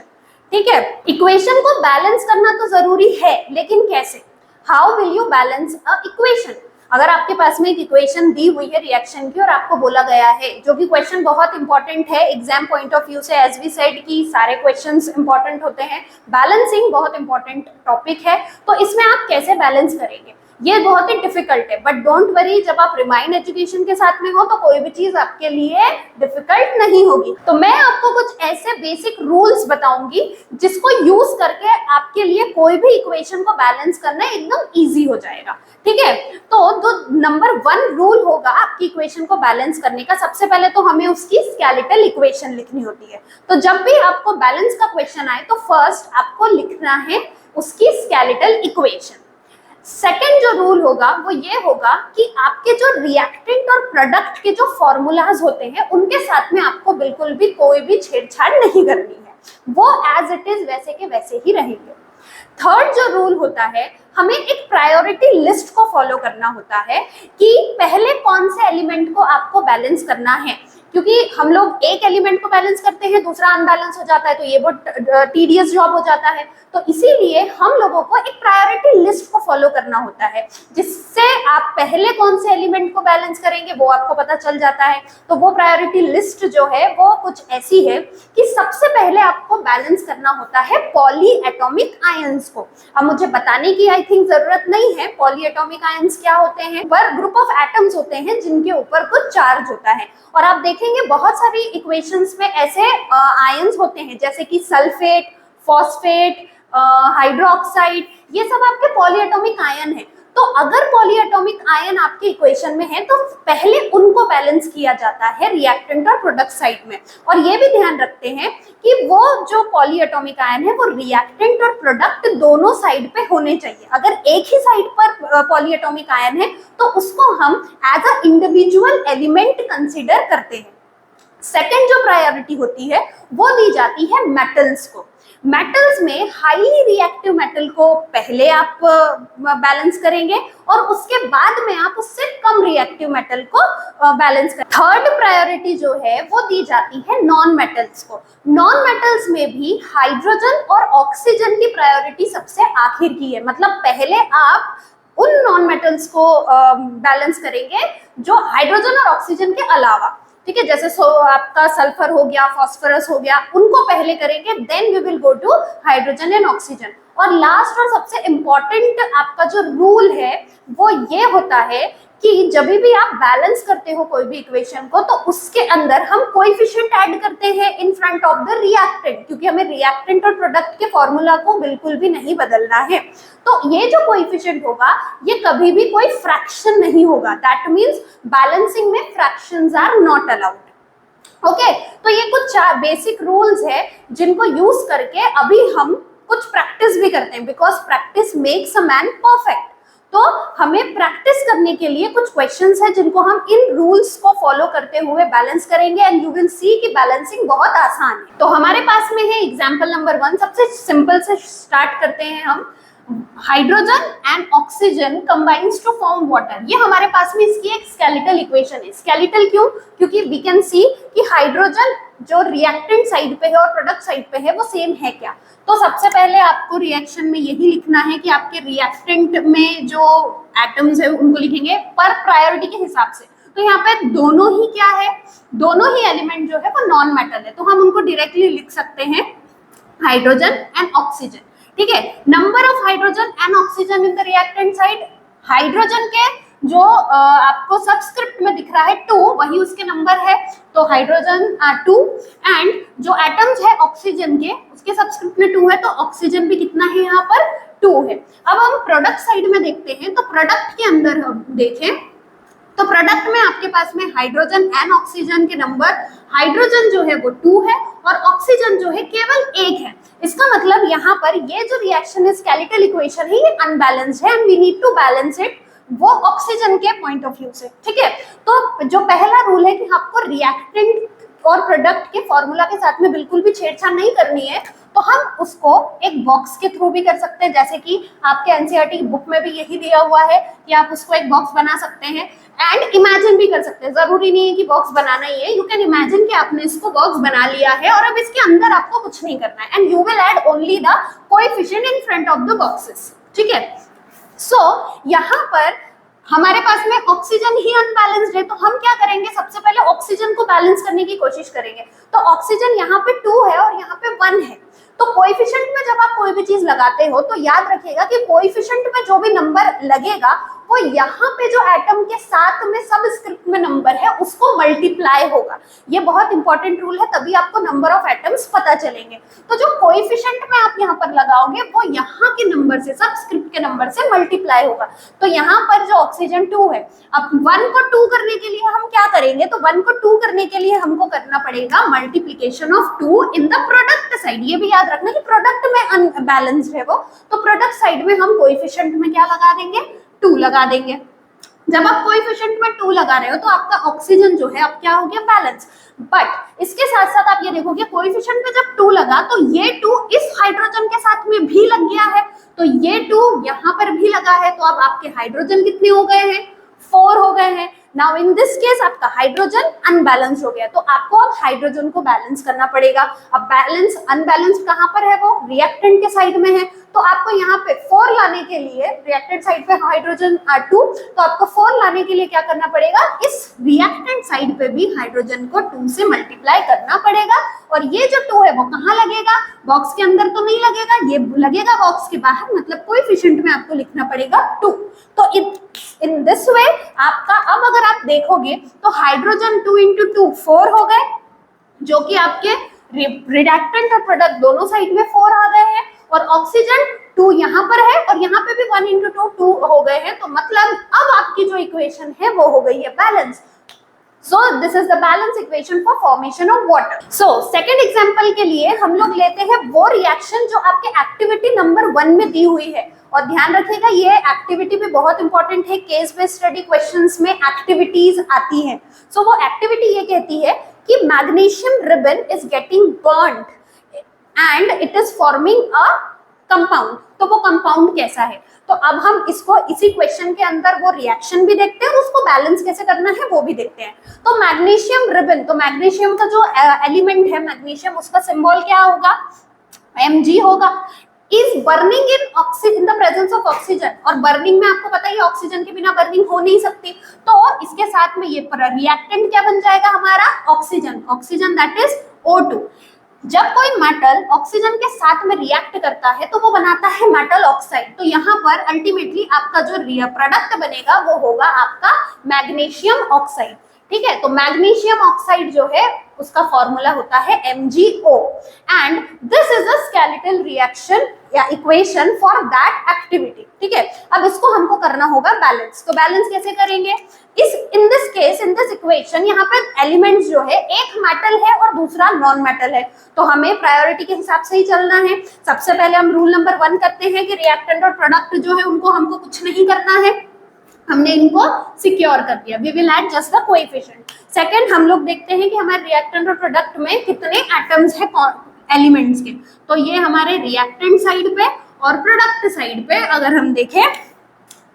ठीक है, इक्वेशन को बैलेंस करना तो जरूरी है, लेकिन कैसे, how will you balance a equation. अगर आपके पास में एक इक्वेशन दी हुई है रिएक्शन की और आपको बोला गया है, जो कि क्वेश्चन बहुत इंपॉर्टेंट है एग्जाम पॉइंट ऑफ व्यू से, एज वी सेड कि सारे क्वेश्चंस इंपॉर्टेंट होते हैं, बैलेंसिंग बहुत इंपॉर्टेंट टॉपिक है। तो इसमें आप कैसे बैलेंस करेंगे, ये बहुत ही डिफिकल्ट है, बट डोंट वरी, जब आप रिमाइंड एजुकेशन के साथ में हो तो कोई भी चीज आपके लिए डिफिकल्ट नहीं होगी। तो मैं आपको कुछ ऐसे बेसिक रूल्स बताऊंगी जिसको यूज करके आपके लिए कोई भी इक्वेशन को बैलेंस करना एकदम इजी हो जाएगा। ठीक है, तो नंबर 1 रूल होगा आपकी इक्वेशन को बैलेंस करने का, सबसे पहले तो हमें उसकी स्केलेटल इक्वेशन लिखनी होती है। तो जब भी आपको बैलेंस का क्वेश्चन आए तो फर्स्ट आपको लिखना है उसकी स्केलेटल इक्वेशन। सेकेंड जो रूल होगा वो ये होगा कि आपके जो रिएक्टेंट और प्रोडक्ट के जो फॉर्मूलाज होते हैं उनके साथ में आपको बिल्कुल भी कोई भी छेड़छाड़ नहीं करनी है, वो एज इट इज वैसे के वैसे ही रहेंगे। थर्ड जो रूल होता है, हमें एक प्रायोरिटी लिस्ट को फॉलो करना होता है कि पहले कौन से एलिमेंट को आपको बैलेंस करना है, क्योंकि हम लोग एक एलिमेंट को बैलेंस करते हैं दूसरा अनबैलेंस हो जाता है तो ये बहुत टीडियस जॉब हो जाता है। तो इसीलिए हम लोगों को एक प्रायोरिटी लिस्ट को फॉलो करना होता है, जिससे आप पहले कौन से एलिमेंट को बैलेंस करेंगे वो आपको पता चल जाता है। तो वो प्रायोरिटी लिस्ट जो है वो कुछ ऐसी है कि सबसे पहले आपको बैलेंस करना होता है पॉली एटॉमिक आयंस को। अब मुझे बताने की आई थिंक जरूरत नहीं है पॉली एटॉमिक आयंस क्या होते हैं, पर ग्रुप ऑफ एटम्स होते हैं जिनके ऊपर कुछ चार्ज होता है। और आप देखेंगे बहुत सारी इक्वेशंस में ऐसे आयंस होते हैं जैसे कि सल्फेट, फॉस्फेट, हाइड्रोक्साइड, ये सब आपके पॉलीएटॉमिक आयन है। तो अगर पॉलीएटॉमिक आयन आपके इक्वेशन में है तो पहले उनको बैलेंस किया जाता है रिएक्टेंट और प्रोडक्ट साइड में। और ये भी ध्यान रखते हैं कि वो जो पॉलीएटॉमिक आयन है वो रिएक्टेंट और प्रोडक्ट दोनों साइड पे होने चाहिए। अगर एक ही साइड पर पॉलीएटॉमिक आयन है तो उसको हम as a individual element consider करते हैं। सेकेंड जो प्रायोरिटी होती है वो दी जाती है मेटल्स को। मेटल्स में हाईली रिएक्टिव मेटल को पहले आप बैलेंस करेंगे और उसके बाद में आप उससे कम रिएक्टिव मेटल को बैलेंस करें। थर्ड प्रायोरिटी जो है वो दी जाती है नॉन मेटल्स को। नॉन मेटल्स में भी हाइड्रोजन और ऑक्सीजन की प्रायोरिटी सबसे आखिर की है, मतलब पहले आप उन नॉन मेटल्स को बैलेंस करेंगे जो हाइड्रोजन और ऑक्सीजन के अलावा, ठीक है, जैसे आपका सल्फर हो गया, फास्फोरस हो गया, उनको पहले करेंगे, then we will go to hydrogen and oxygen. और लास्ट और सबसे इंपॉर्टेंट आपका जो रूल है वो ये होता है कि जब भी आप बैलेंस करते हो कोई भी इक्वेशन को तो उसके अंदर हम कोएफिशिएंट ऐड करते हैं in front of the reactant, क्योंकि हमें रिएक्टेंट और प्रोडक्ट के फॉर्मूला को बिल्कुल भी नहीं बदलना है। तो ये जो कोएफिशिएंट होगा ये कभी भी कोई फ्रैक्शन नहीं होगा, दैट मींस बैलेंसिंग में fractions are not allowed. Okay तो ये कुछ बेसिक रूल्स है जिनको यूज करके अभी हम कुछ प्रैक्टिस भी करते हैं, because practice makes a man perfect. तो हमें प्रैक्टिस करने के लिए कुछ क्वेश्चंस है जिनको हम इन रूल्स को फॉलो करते हुए बैलेंस करेंगे, एंड यू विल सी कि बैलेंसिंग बहुत आसान है। तो हमारे पास में है एग्जांपल नंबर 1। सबसे सिंपल से स्टार्ट करते हैं हम। Hydrogen and oxygen combines to form water. ये हमारे पास में इसकी एक स्केलेटल इक्वेशन है। स्केलेटल क्यों? क्योंकि वी कैन सी कि हाइड्रोजन जो रिएक्टेंट साइड पे है और प्रोडक्ट साइड पे है वो सेम है क्या। तो सबसे पहले आपको रिएक्शन में यही लिखना है कि आपके रिएक्टेंट में जो एटम्स है उनको लिखेंगे पर प्रायोरिटी के हिसाब से। तो यहाँ पे दोनों ही क्या है, दोनों ही एलिमेंट जो है वो नॉन मेटल है, तो हम उनको डायरेक्टली लिख सकते हैं हाइड्रोजन एंड ऑक्सीजन। ठीक है, number of hydrogen and oxygen in the reactant side. Hydrogen के जो आपको सबस्क्रिप्ट में दिख रहा है 2, वही उसके नंबर है, तो हाइड्रोजन 2, एंड जो एटम्स है ऑक्सीजन के उसके सबस्क्रिप्ट में 2 है, तो ऑक्सीजन भी कितना है यहाँ पर 2 है। अब हम प्रोडक्ट साइड में देखते हैं, तो प्रोडक्ट के अंदर हम देखें तो प्रोडक्ट में आपके पास में हाइड्रोजन एंड ऑक्सीजन के नंबर, हाइड्रोजन जो है वो 2 है और ऑक्सीजन जो है केवल 1 है। इसका मतलब यहाँ पर ये जो रिएक्शन है स्केलेटल इक्वेशन है ये अनबैलेंस्ड है, and we need to balance it वो ऑक्सीजन के पॉइंट ऑफ व्यू से। ठीक है, तो जो पहला रूल है कि आपको रिएक्टेंट और प्रोडक्ट के फॉर्मूला के साथ में बिल्कुल भी छेड़छाड़ नहीं करनी है, तो हम उसको एक बॉक्स के थ्रू भी कर सकते हैं, जैसे कि आपके एनसीईआरटी बुक में भी यही दिया हुआ है कि आप उसको एक बॉक्स बना सकते हैं एंड इमेजिन भी कर सकते हैं। जरूरी नहीं है कि बॉक्स बनाना ही है, यू कैन इमेजिन कि आपने इसको बॉक्स बना लिया है और अब इसके अंदर आपको कुछ नहीं करना है, and you will add only the coefficient in front of the boxes. ठीक है, सो यहाँ पर हमारे पास में ऑक्सीजन ही अनबैलेंस्ड है, तो हम क्या करेंगे, सबसे पहले ऑक्सीजन को बैलेंस करने की कोशिश करेंगे। तो ऑक्सीजन यहाँ पे 2 है और यहाँ पे 1 है, तो कोएफिशिएंट में जब आप कोई भी चीज लगाते हो तो याद रखिएगा कि कोएफिशिएंट में जो भी नंबर लगेगा वो यहाँ पे जो एटम के साथ में सबस्क्रिप्ट में नंबर है उसको मल्टीप्लाई होगा। ये बहुत इंपॉर्टेंट रूल है, तभी आपको नंबर ऑफ एटम्स पता चलेंगे। तो जो कोएफिशिएंट में आप यहाँ पर लगाओगे वो यहाँ के नंबर से, सबस्क्रिप्ट के नंबर से मल्टीप्लाई होगा। तो यहाँ पर जो ऑक्सीजन 2 है, अब 1 को 2 करने के लिए हम क्या करेंगे, तो 1 को 2 करने के लिए हमको करना पड़ेगा multiplication of 2 in the product side. ये भी याद रखना कि प्रोडक्ट में अनबैलेंस्ड है वो, तो प्रोडक्ट साइड में हम कोएफिशिएंट में क्या लगा देंगे, 2 लगा देंगे। जब आप कोएफिशिएंट में 2 लगा रहे हो तो आपका ऑक्सीजन जो है अब क्या हो गया, बैलेंस। बट इसके साथ साथ आप ये देखोगे कोएफिशिएंट में जब 2 लगा तो ये 2 इस हाइड्रोजन के साथ में भी लग गया है, तो ये 2 यहाँ पर भी लगा है, तो अब आपके हाइड्रोजन कितने हो गए हैं, 4 हो गए हैं। नाउ इन दिस केस आपका हाइड्रोजन अनबैलेंस हो गया, तो आपको अब हाइड्रोजन को बैलेंस करना पड़ेगा। अब बैलेंस अनबैलेंस कहाँ पर है, वो रिएक्टेंट के साइड में है, तो आपको यहाँ पे 4 लाने के लिए, रिएक्टेंट साइड पे हाइड्रोजन 2, तो आपको 4 लाने के लिए क्या करना पड़ेगा, इस रिएक्टेंट साइड पे भी हाइड्रोजन को 2 से मल्टीप्लाई करना पड़ेगा। और ये जो 2 है वो कहाँ लगेगा, बॉक्स के अंदर तो नहीं लगेगा, ये लगेगा बॉक्स के बाहर, मतलब कोएफिशिएंट में आपको लिखना पड़ेगा 2। तो इन दिस वे आपका, अब अगर आप देखोगे तो हाइड्रोजन 2 into 2 4 हो गए, जो कि आपके रिएक्टेंट और प्रोडक्ट दोनों साइड में 4 आ गए हैं, और ऑक्सीजन 2 यहाँ पर है और यहाँ पे भी 1 into 2 2 हो गए हैं, तो मतलब अब आपकी जो इक्वेशन है वो हो गई है balance. So this is the balance equation for formation of water. So second example के लिए हम लोग लेते हैं वो रिएक्शन जो आपके एक्टिविटी नंबर 1 में दी हुई है, और ध्यान रखिएगा ये एक्टिविटी भी बहुत इंपॉर्टेंट है, केस बेस्ड स्टडी क्वेश्चंस में एक्टिविटीज आती हैं। So वो एक्टिविटी ये कहती है कि magnesium ribbon is getting burned and it is forming a compound. तो वो कंपाउंड कैसा है, तो अब हम इसको इसी क्वेश्चन के अंदर वो रिएक्शन भी देखते हैं और उसको बैलेंस कैसे करना है वो भी देखते हैं। तो मैग्नीशियम रिबन, तो मैग्नीशियम का जो एलिमेंट है मैग्नीशियम, उसका सिंबल क्या होगा, Mg होगा। Is burning in the presence of oxygen, और बर्निंग में आपको पता ही ऑक्सीजन के बिना बर्निंग हो नहीं सकती, तो इसके साथ में ये रिएक्टेंट क्या बन जाएगा हमारा, oxygen, oxygen that is O2। जब कोई मेटल ऑक्सीजन के साथ में रिएक्ट करता है तो वो बनाता है मेटल ऑक्साइड, तो यहाँ पर अल्टीमेटली आपका जो प्रोडक्ट बनेगा वो होगा आपका मैग्नीशियम ऑक्साइड। ठीक है, तो मैग्नीशियम ऑक्साइड जो है उसका फॉर्मूला होता है MgO and this is a skeletal reaction या इक्वेशन फॉर दैट एक्टिविटी। ठीक है, अब इसको हमको करना होगा बैलेंस। तो बैलेंस कैसे करेंगे? In this case, in this equation, यहाँ पे एलिमेंट्स जो है एक मेटल है और दूसरा नॉन मेटल है, तो हमें प्रायोरिटी के हिसाब से ही चलना है। सबसे पहले हम रूल नंबर 1 करते हैं कि रिएक्टेंट और प्रोडक्ट जो है उनको हमको कुछ नहीं करना है, हमने इनको सिक्योर कर दिया, we will add just the coefficient. Second, हम लोग देखते हैं कि हमारे रिएक्टेंट और प्रोडक्ट में कितने एटम्स है एलिमेंट्स के। तो ये हमारे रिएक्टेंट साइड पे और प्रोडक्ट साइड पे अगर हम देखें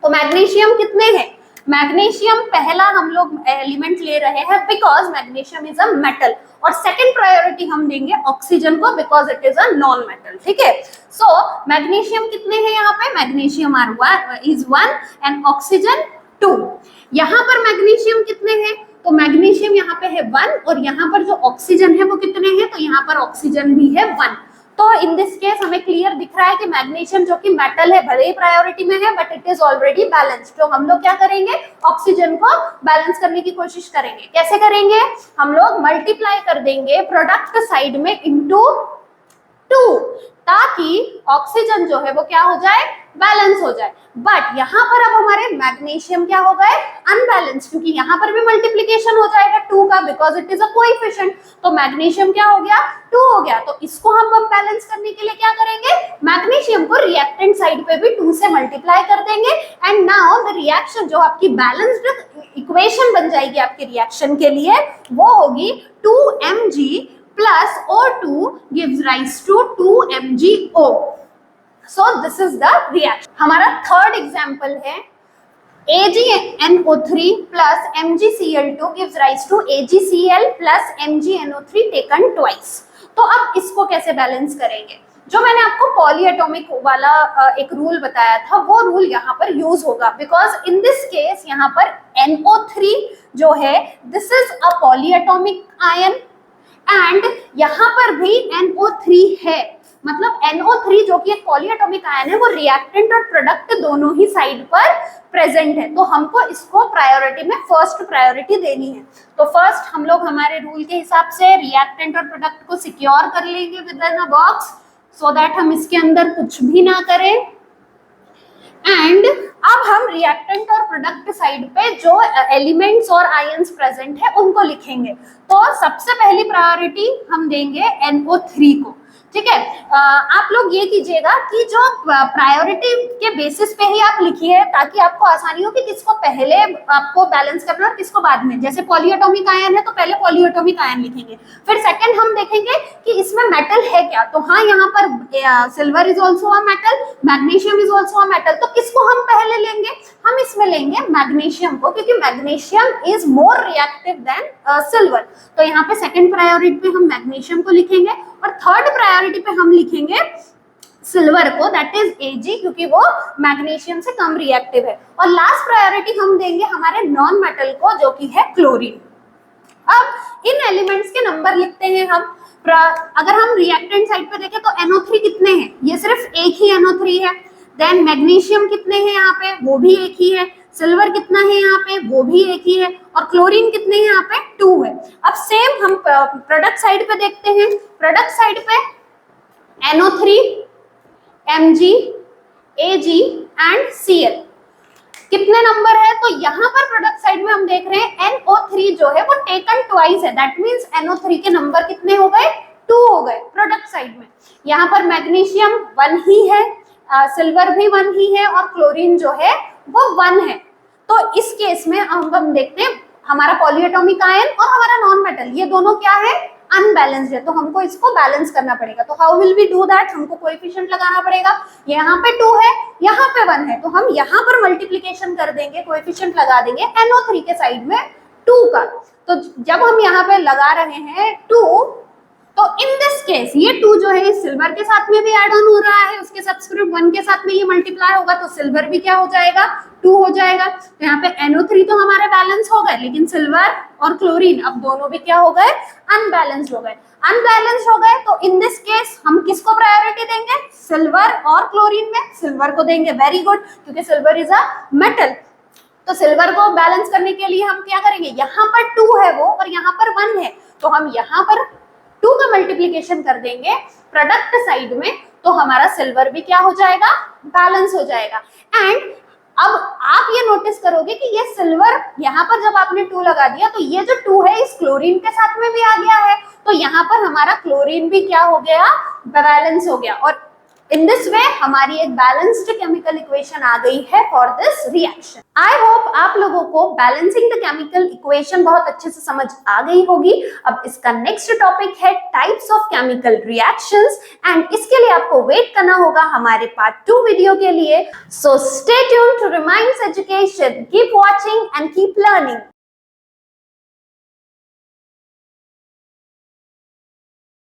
तो मैग्नीशियम कितने हैं? मैग्नीशियम पहला हम लोग एलिमेंट ले रहे हैं because magnesium is a metal, और सेकंड प्रायोरिटी हम देंगे ऑक्सीजन को because it is a non metal. ठीक है, सो मैग्नीशियम कितने हैं यहाँ पे? Magnesium is 1 and oxygen 2। यहाँ पर मैग्नीशियम कितने हैं? तो मैग्नीशियम यहाँ पे है 1 और यहाँ पर जो ऑक्सीजन है वो कितने हैं? तो यहाँ पर ऑक्सीजन भी है 1। तो इन दिस केस हमें क्लियर दिख रहा है कि मैग्नीशियम जो कि मेटल है भले ही प्रायोरिटी में है but it is already balanced. तो हम लोग क्या करेंगे? ऑक्सीजन को बैलेंस करने की कोशिश करेंगे। कैसे करेंगे? हम लोग मल्टीप्लाई कर देंगे प्रोडक्ट साइड में इनटू 2 ताकि ऑक्सीजन जो है वो क्या हो जाए? बैलेंस हो जाए। बट यहाँ पर अब हमारे मैग्नीशियम क्या हो गए? अनबैलेंस, क्योंकि यहाँ पर भी मल्टीप्लीकेशन हो जाएगा 2 का because it is a coefficient. तो मैग्नीशियम क्या हो गया? 2 हो गया। तो इसको हम अब बैलेंस करने के लिए क्या करेंगे? मैग्नीशियम को रिएक्टेंट साइड पे भी 2 से मल्टीप्लाई कर देंगे एंड नाउ द रिएक्शन जो आपकी बैलेंस्ड इक्वेशन बन जाएगी आपके रिएक्शन के लिए वो होगी 2Mg plus O2 gives rise to 2MgO. So this is the reaction. हमारा थर्ड एग्जाम्पल है AgNO3 plus MgCl2 gives rise to AgCl plus MgNO3 taken twice. तो अब इसको कैसे बैलेंस करेंगे? जो मैंने आपको पॉलीएटॉमिक वाला एक रूल बताया था वो रूल यहाँ पर यूज होगा बिकॉज इन दिस केस यहाँ पर NO3 जो है this is a polyatomic ion and यहाँ पर भी NO3 है, मतलब NO3 जो कि एक पॉलीएटॉमिक आयन है वो रिएक्टेंट और प्रोडक्ट दोनों ही साइड पर प्रेजेंट है। तो हमको इसको प्रायोरिटी में फर्स्ट प्रायोरिटी देनी है। तो फर्स्ट हम लोग हमारे रूल के हिसाब से रिएक्टेंट और प्रोडक्ट को सिक्योर कर लेंगे with in a box so that हम इसके अंदर कुछ भी ना करें। एंड अब हम रिएक्टेंट और प्रोडक्ट साइड पे जो एलिमेंट्स और आयंस प्रेजेंट है उनको लिखेंगे। तो सबसे पहली प्रायोरिटी हम देंगे NO3 को। ठीक है, आप लोग ये कीजिएगा कि जो प्रायोरिटी के बेसिस पे ही आप लिखिए ताकि आपको आसानी हो कि किसको पहले आपको बैलेंस करना है और किसको बाद में। जैसे पॉलीएटॉमिक आयन है तो पहले पॉलीएटॉमिक आयन लिखेंगे, फिर सेकंड हम देखेंगे कि इसमें मेटल है क्या। तो हाँ, यहाँ पर silver is also a metal, magnesium is also a metal. तो किसको हम पहले लेंगे? हम इसमें लेंगे मैग्नीशियम को क्योंकि magnesium is more reactive than silver. तो यहाँ पे सेकंड प्रायोरिटी पे हम मैग्नीशियम को लिखेंगे और थर्ड प्रायोरिटी पे हम लिखेंगे सिल्वर को, दैट इज Ag, क्योंकि वो मैग्नीशियम से कम रिएक्टिव है। और लास्ट प्रायोरिटी हम देंगे हमारे नॉन मेटल को जो कि है क्लोरीन। अब इन एलिमेंट्स के नंबर लिखते हैं हम। अगर हम रिएक्टेंट साइड पे देखें तो NO3 कितने हैं? ये सिर्फ एक ही NO3 है। देन मैग्नीशियम कितने हैं यहाँ पे? वो भी एक ही है। सिल्वर कितना है यहाँ पे? वो भी एक ही है। और क्लोरीन कितने हैं यहाँ पे? 2 है। अब सेम हम प्रोडक्ट साइड पे देखते हैं। प्रोडक्ट साइड पे NO3, Mg, Ag and Cl कितने नंबर है? तो यहाँ पर प्रोडक्ट साइड में हम देख रहे हैं NO3 जो है वो टेकन ट्वाइस है, दैट मींस NO3 के नंबर कितने हो गए? 2 हो गए प्रोडक्ट साइड में। यहाँ पर मैग्नीशियम 1 ही है, सिल्वर भी 1 ही है और क्लोरीन जो है वो 1 है। तो इस केस में हम देखते हैं हमारा पॉलीएटॉमिक आयन और हमारा नॉन मेटल ये दोनों क्या है? अनबैलेंस्ड है। तो हमको इसको बैलेंस करना पड़ेगा। तो how will we do that? हमको कोएफिशिएंट लगाना पड़ेगा। यहाँ पे 2 है, यहाँ पे 1 है, तो हम यहाँ पर मल्टीप्लिकेशन कर देंगे, कोएफिशिएंट लगा देंगे NO3 के साइड में 2 का। तो जब हम यहाँ पे लगा रहे हैं 2, तो इन दिस केस ये 2 जो है सिल्वर के साथ में भी ऐड ऑन हो रहा है, उसके सब्सक्रिप्ट 1 के साथ में ये मल्टीप्लाई होगा तो सिल्वर भी क्या हो जाएगा? 2 हो जाएगा। तो यहाँ पे NO3 तो हमारे बैलेंस हो गए, लेकिन सिल्वर और क्लोरीन अब दोनों भी क्या हो गए? अनबैलेंस्ड हो गए। अनबैलेंस्ड हो गए तो इन दिस केस हम किसको प्रायोरिटी देंगे? सिल्वर और क्लोरीन में सिल्वर को देंगे। वेरी गुड, क्योंकि सिल्वर इज अ मेटल। तो सिल्वर को बैलेंस करने के लिए हम क्या करेंगे, यहाँ पर 2 है वो और यहाँ पर 1 है, तो हम यहाँ पर 2 का मल्टीप्लीकेशन कर देंगे प्रोडक्ट साइड में, तो हमारा सिल्वर भी क्या हो जाएगा, बैलेंस हो जाएगा। एंड अब आप ये नोटिस करोगे कि ये सिल्वर यहाँ पर जब आपने 2 लगा दिया तो ये जो 2 है इस क्लोरीन के साथ में भी आ गया है, तो यहाँ पर हमारा क्लोरीन भी क्या हो गया, बैलेंस हो गया। और इन दिस वे हमारी एक बैलेंस्ड केमिकल इक्वेशन आ गई है for this reaction. I hope आप लोगों को बैलेंसिंग द केमिकल इक्वेशन बहुत अच्छे से समझ आ गई होगी। अब इसका नेक्स्ट टॉपिक है types of chemical reactions, and इसके लिए आपको वेट करना होगा हमारे पार्ट 2 वीडियो के लिए। So stay tuned to Reminds Education, keep watching and keep learning.